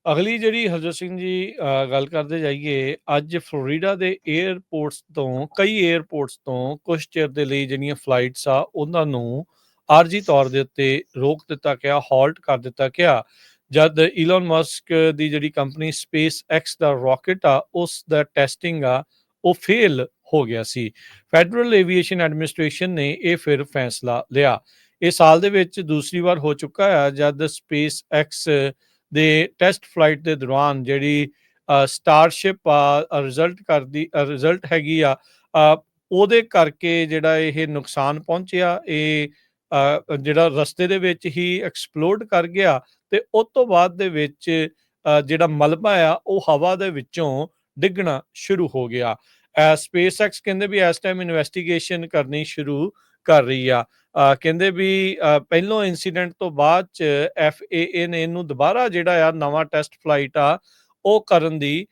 ਅਗਲੀ ਜਿਹੜੀ ਹਰਜੋਤ ਸਿੰਘ ਜੀ ਗੱਲ ਕਰਦੇ ਜਾਈਏ, ਅੱਜ ਫਲੋਰੀਡਾ ਦੇ ਏਅਰਪੋਰਟਸ ਤੋਂ ਕਈ ਏਅਰਪੋਰਟਸ ਤੋਂ ਕੁਛ ਚਿਰ ਦੇ ਲਈ ਜਿਹੜੀਆਂ ਫਲਾਈਟਸ ਆ, ਉਹਨਾਂ ਨੂੰ ਆਰਜ਼ੀ ਤੌਰ ਦੇ ਉੱਤੇ ਰੋਕ ਦਿੱਤਾ ਗਿਆ, ਹਾਲਟ ਕਰ ਦਿੱਤਾ ਗਿਆ। ਜਦ ਈਲਨ ਮਸਕ ਦੀ ਜਿਹੜੀ ਕੰਪਨੀ ਸਪੇਸ ਐਕਸ ਦਾ ਰੌਕੇਟ ਆ, ਉਸ ਦਾ ਟੈਸਟਿੰਗ ਆ, ਉਹ ਫੇਲ ਹੋ ਗਿਆ ਸੀ। ਫੈਡਰਲ ਏਵੀਏਸ਼ਨ ਐਡਮਿਨਿਸਟ੍ਰੇਸ਼ਨ ਨੇ ਇਹ ਫਿਰ ਫੈਸਲਾ ਲਿਆ। ਇਹ ਸਾਲ ਦੇ ਵਿੱਚ ਦੂਸਰੀ ਵਾਰ ਹੋ ਚੁੱਕਾ ਆ, ਜਦ ਸਪੇਸ ਐਕਸ ਦੇ ਟੈਸਟ ਫਲਾਈਟ ਦੇ ਦੌਰਾਨ ਜਿਹੜੀ ਸਟਾਰਸ਼ਿਪ ਆ ਰਿਜ਼ਲਟ ਹੈਗੀ ਆ, ਉਹਦੇ ਕਰਕੇ ਜਿਹੜਾ ਇਹ ਨੁਕਸਾਨ ਪਹੁੰਚਿਆ। ਇਹ ਜਿਹੜਾ ਰਸਤੇ ਦੇ ਵਿੱਚ ਹੀ ਐਕਸਪਲੋਡ ਕਰ ਗਿਆ ਤੇ ਉਸ ਤੋਂ ਬਾਅਦ ਦੇ ਵਿੱਚ ਜਿਹੜਾ ਮਲਬਾ ਆ ਉਹ ਹਵਾ ਦੇ ਵਿੱਚੋਂ ਡਿੱਗਣਾ ਸ਼ੁਰੂ ਹੋ ਗਿਆ। ਸਪੇਸ ਐਕਸ ਕਹਿੰਦੇ ਵੀ ਇਸ ਟਾਈਮ ਇਨਵੈਸਟੀਗੇਸ਼ਨ ਕਰਨੀ ਸ਼ੁਰੂ ਕਰ ਰਹੀ ਆ। ਕਹਿੰਦੇ ਵੀ ਪਹਿਲੋਂ ਇੰਸੀਡੈਂਟ ਤੋਂ ਬਾਅਦ ਚ FAA ਨੇ ਇਹਨੂੰ ਦੁਬਾਰਾ ਜਿਹੜਾ ਆ ਨਵਾਂ ਟੈਸਟ ਫਲਾਈਟ ਆ ਉਹ ਕਰਨ ਦੀ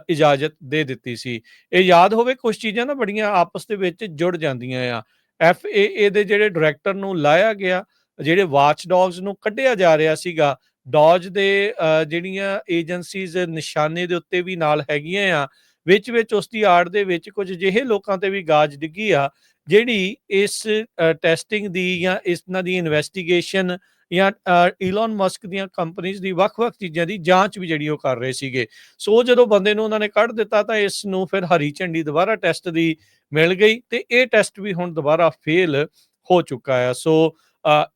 ਇਜਾਜ਼ਤ ਦੇ ਦਿੱਤੀ ਸੀ। ਇਹ ਯਾਦ ਹੋਵੇ, ਕੁਝ ਚੀਜ਼ਾਂ ਨਾ ਬੜੀਆਂ ਆਪਸ ਦੇ ਵਿੱਚ ਜੁੜ ਜਾਂਦੀਆਂ ਆ। FAA ਦੇ ਜਿਹੜੇ ਡਾਇਰੈਕਟਰ ਨੂੰ ਲਾਇਆ ਗਿਆ, ਜਿਹੜੇ ਵਾਚ ਡੌਗਸ ਨੂੰ ਕੱਢਿਆ ਜਾ ਰਿਹਾ ਸੀਗਾ, ਡੌਜ ਦੇ ਜਿਹੜੀਆਂ ਏਜੰਸੀਜ਼ ਨਿਸ਼ਾਨੇ ਦੇ ਉੱਤੇ ਵੀ ਨਾਲ ਹੈਗੀਆਂ ਆ। ਵਿੱਚ ਉਸ ਦੀ ਆੜ ਦੇ ਵਿੱਚ ਕੁਝ ਅਜਿਹੇ ਲੋਕਾਂ ਤੇ ਵੀ ਗਾਜ ਡਿੱਗੀ ਆ, ਜਿਹੜੀ ਇਸ ਟੈਸਟਿੰਗ ਦੀ ਜਾਂ ਇਹਨਾਂ ਦੀ ਇਨਵੈਸਟੀਗੇਸ਼ਨ ਜਾਂ ਈਲਨ ਮਸਕ ਦੀਆਂ ਕੰਪਨੀਆਂ ਦੀ ਵੱਖ-ਵੱਖ ਚੀਜ਼ਾਂ ਦੀ ਜਾਂਚ ਵੀ ਜਿਹੜੀ ਉਹ ਕਰ ਰਹੇ ਸੀਗੇ। ਸੋ ਜਦੋਂ ਬੰਦੇ ਨੂੰ ਉਹਨਾਂ ਨੇ ਕੱਢ ਦਿੱਤਾ ਤਾਂ ਇਸ ਨੂੰ ਫਿਰ ਹਰੀ ਝੰਡੀ ਦੁਬਾਰਾ ਟੈਸਟ ਦੀ ਮਿਲ ਗਈ ਤੇ ਇਹ ਟੈਸਟ ਵੀ ਹੁਣ ਦੁਬਾਰਾ ਫੇਲ ਹੋ ਚੁੱਕਾ ਆ। ਸੋ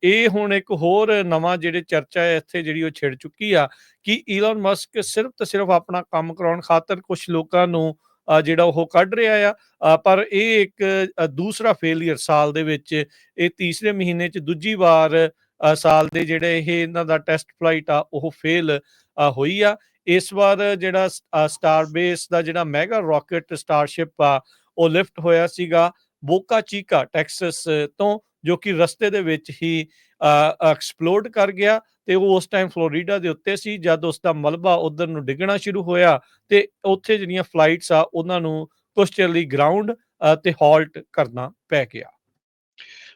ਇਹ ਹੁਣ ਇੱਕ ਹੋਰ ਨਵਾਂ ਜਿਹੜੇ ਚਰਚਾ ਹੈ ਇੱਥੇ ਜਿਹੜੀ ਉਹ ਛਿੜ ਚੁੱਕੀ ਆ ਕਿ ਈਲਨ ਮਸਕ ਸਿਰਫ ਤੇ ਸਿਰਫ ਆਪਣਾ ਕੰਮ ਕਰਾਉਣ ਖਾਤਰ ਕੁਝ ਲੋਕਾਂ ਨੂੰ ਜਿਹੜਾ ਉਹ ਕੱਢ ਰਿਹਾ ਆ। ਪਰ ਇਹ ਇੱਕ ਦੂਸਰਾ ਫੇਲੀਅਰ ਸਾਲ ਦੇ ਵਿੱਚ, ਇਹ ਤੀਸਰੇ ਮਹੀਨੇ 'ਚ ਦੂਜੀ ਵਾਰ ਸਾਲ ਦੇ ਜਿਹੜੇ ਇਹਨਾਂ ਦਾ ਟੈਸਟ ਫਲਾਈਟ ਆ ਉਹ ਫੇਲ ਹੋਈ ਆ। ਇਸ ਵਾਰ ਜਿਹੜਾ ਸਟਾਰਬੇਸ ਦਾ ਜਿਹੜਾ ਮੈਗਾ ਰੌਕੇਟ ਸਟਾਰਸ਼ਿਪ ਆ ਉਹ ਲਿਫਟ ਹੋਇਆ ਸੀਗਾ ਬੋਕਾ ਚੀਕਾ ਟੈਕਸਸ ਤੋਂ, ਜੋ ਕਿ ਰਸਤੇ ਦੇ ਵਿੱਚ ਹੀ ਐਕਸਪਲੋਡ ਕਰ ਗਿਆ ਤੇ ਉਹ ਉਸ ਟਾਈਮ ਫਲੋਰੀਡਾ ਦੇ ਉੱਤੇ ਸੀ। ਜਦ ਉਸ ਦਾ ਮਲਬਾ ਉਧਰ ਨੂੰ ਡਿੱਗਣਾ ਸ਼ੁਰੂ ਹੋਇਆ ਤੇ ਉੱਥੇ ਜਿਹੜੀਆਂ ਫਲਾਈਟਸ ਆ ਉਹਨਾਂ ਨੂੰ ਕੁਛ ਚਿਰ ਲਈ ਗਰਾਊਂਡ ਤੇ ਹਾਲਟ ਕਰਨਾ ਪੈ ਗਿਆ।